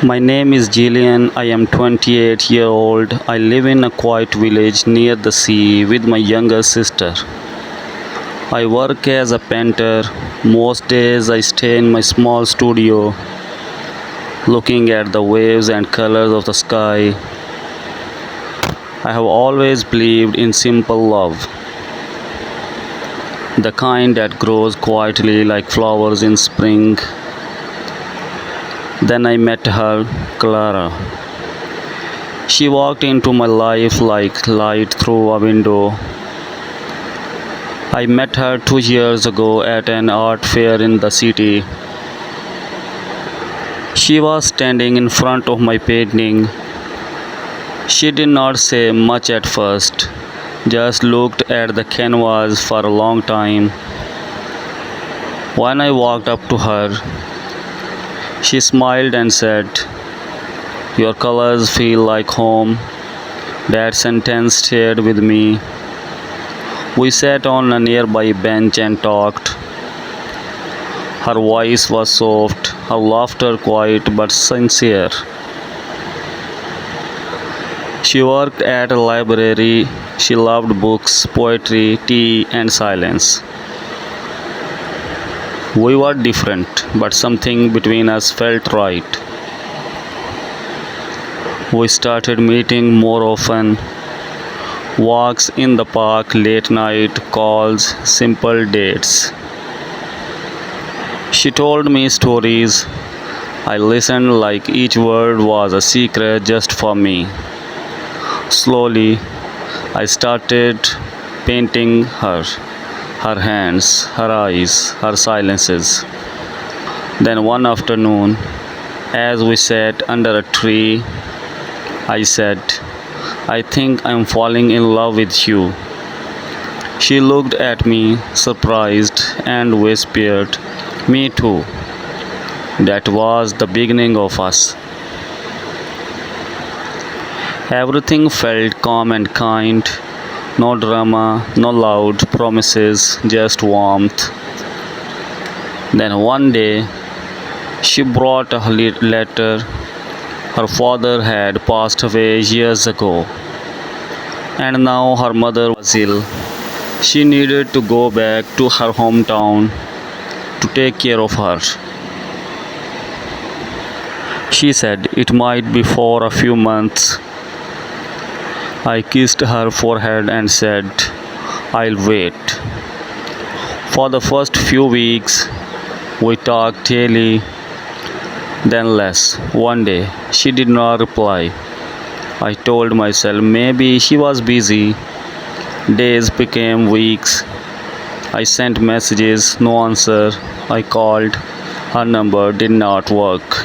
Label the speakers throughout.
Speaker 1: My name is Julian. I am 28 old. I live in a quiet village near the sea with my younger sister. I work as a painter. Most days I stay in my small studio looking at the waves and colors of the sky. I have always believed in simple love, the kind that grows quietly like flowers in spring. Then I met her, Clara. She walked into my life like light through a window. I met her 2 years ago at an art fair in the city. She was standing in front of my painting. She did not say much at first, just looked at the canvas for a long time. When I walked up to her, she smiled and said, "Your colors feel like home." That sentence stayed with me. We sat on a nearby bench and talked. Her voice was soft, her laughter quiet but sincere. She worked at a library. She loved books, poetry, tea, and silence. We were different, but something between us felt right. We started meeting more often. Walks in the park, late night calls, simple dates. She told me stories. I listened like each word was a secret just for me. Slowly, I started painting her hands, her eyes, her silences. Then one afternoon, as we sat under a tree, I said, "I think I'm falling in love with you." She looked at me, surprised, and whispered, "Me too." That was the beginning of us. Everything felt calm and kind. No drama, no loud promises, just warmth. Then one day, she brought a letter. Her father had passed away years ago, and now her mother was ill. She needed to go back to her hometown to take care of her. She said it might be for a few months. I kissed her forehead and said, "I'll wait." For the first few weeks, we talked daily, then less. One day, she did not reply. I told myself maybe she was busy. Days became weeks. I sent messages, no answer. I called, her number did not work.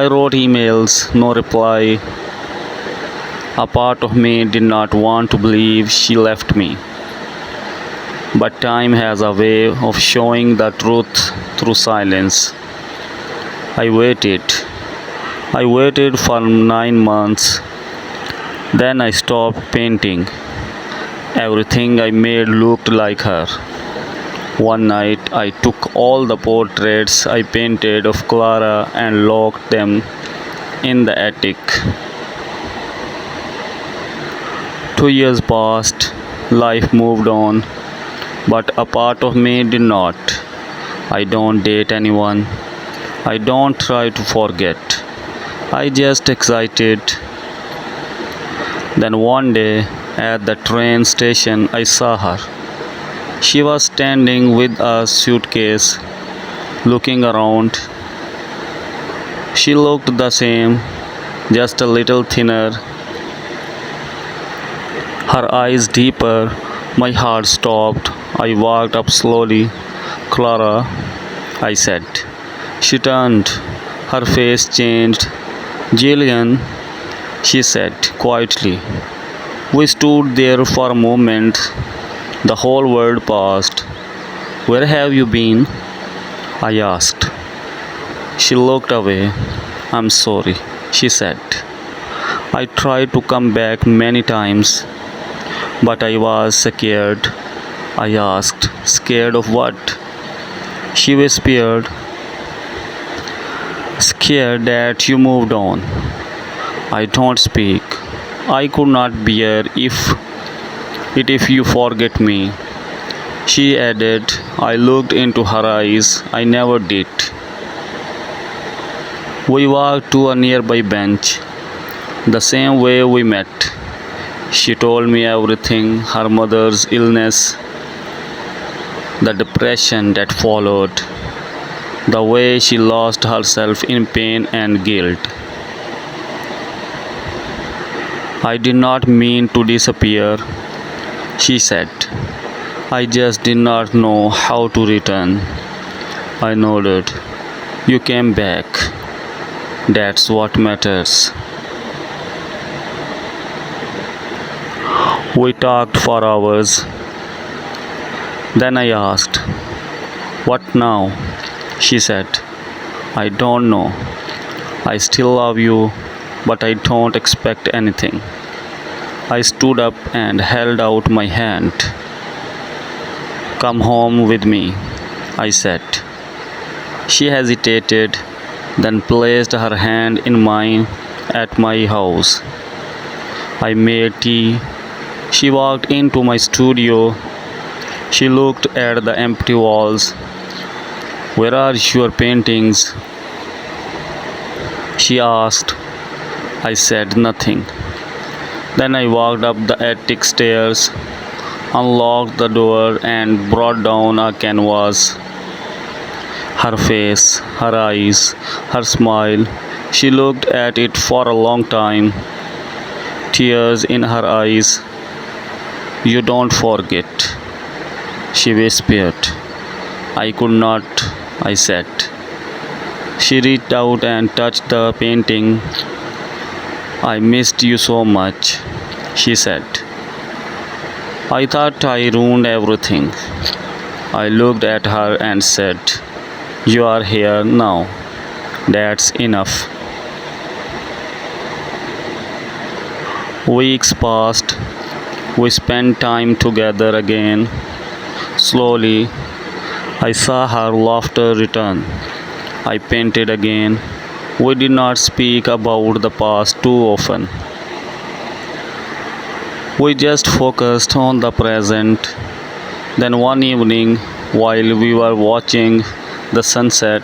Speaker 1: I wrote emails, no reply. A part of me did not want to believe she left me. But time has a way of showing the truth through silence. I waited. I waited for 9 months. Then I stopped painting. Everything I made looked like her. One night I took all the portraits I painted of Clara and locked them in the attic. 2 years passed, life moved on, but a part of me did not. I don't date anyone. I don't try to forget. I just excited. Then one day at the train station I saw her. She was standing with a suitcase, looking around. She looked the same, just a little thinner. Her eyes deeper. My heart stopped. I walked up slowly. "Clara," I said. She turned. Her face changed. "Julian," she said quietly. We stood there for a moment. The whole world paused. "Where have you been?" I asked. She looked away. "I'm sorry," she said. "I tried to come back many times, but I was scared." I asked, "Scared of what?" She whispered, Scared that you moved on. I don't speak. I could not bear if you forget me. She added. I looked into her eyes. I never did. We walked to a nearby bench, the same way we met. She told me everything, her mother's illness, the depression that followed, the way she lost herself in pain and guilt. I did not mean to disappear, she said. I just did not know how to return. I nodded. You came back. That's what matters. We talked for hours. Then I asked, what now? She said, I don't know. I still love you, but I don't expect anything. I stood up and held out my hand. Come home with me, I said. She hesitated, then placed her hand in mine at my house. I made tea. She walked into my studio. She looked at the empty walls. Where are your paintings? She asked. I said nothing. Then I walked up the attic stairs, unlocked the door, and brought down a canvas. Her face, her eyes, her smile. She looked at it for a long time, tears in her eyes. You don't forget, she whispered. I could not, I said. She reached out and touched the painting. I missed you so much, she said. I thought I ruined everything. I looked at her and said, you are here now. That's enough. Weeks passed. We spent time together again. Slowly, I saw her laughter return. I painted again. We did not speak about the past too often. We just focused on the present. Then one evening, while we were watching the sunset,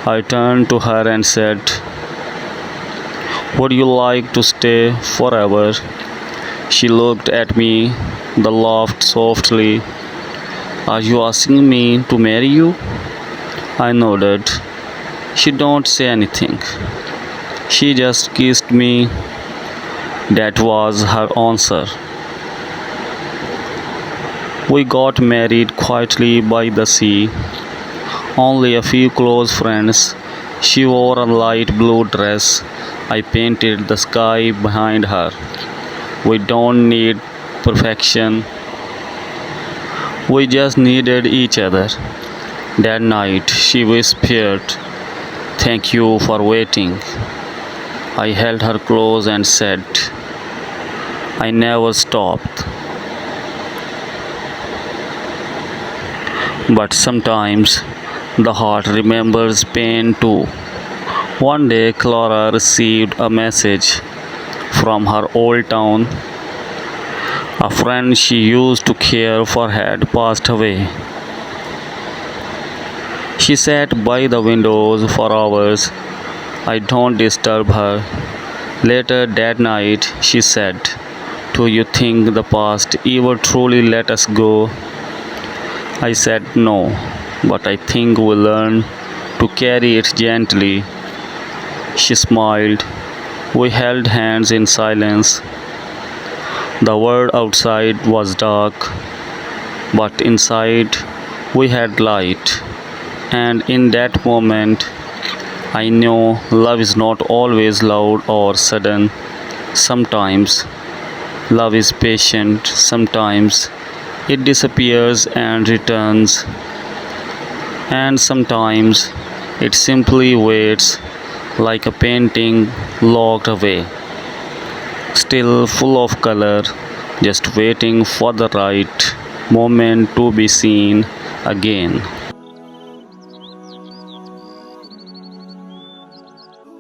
Speaker 1: I turned to her and said, would you like to stay forever? She looked at me, then laughed softly. Are you asking me to marry you? I nodded. She don't say anything. She just kissed me. That was her answer. We got married quietly by the sea. Only a few close friends. She wore a light blue dress. I painted the sky behind her. We don't need perfection. We just needed each other. That night she whispered, thank you for waiting. I held her close and said, I never stopped. But sometimes the heart remembers pain too. One day Clara received a message from her old town. A friend she used to care for had passed away. She sat by the windows for hours. I don't disturb her. Later that night she said, do you think the past ever truly let us go? I said no, but I think we learn to carry it gently. She smiled. We held hands in silence. The world outside was dark, but inside we had light. And in that moment, I knew love is not always loud or sudden. Sometimes love is patient, sometimes it disappears and returns, and sometimes it simply waits like a painting locked away, still full of color, just waiting for the right moment to be seen again.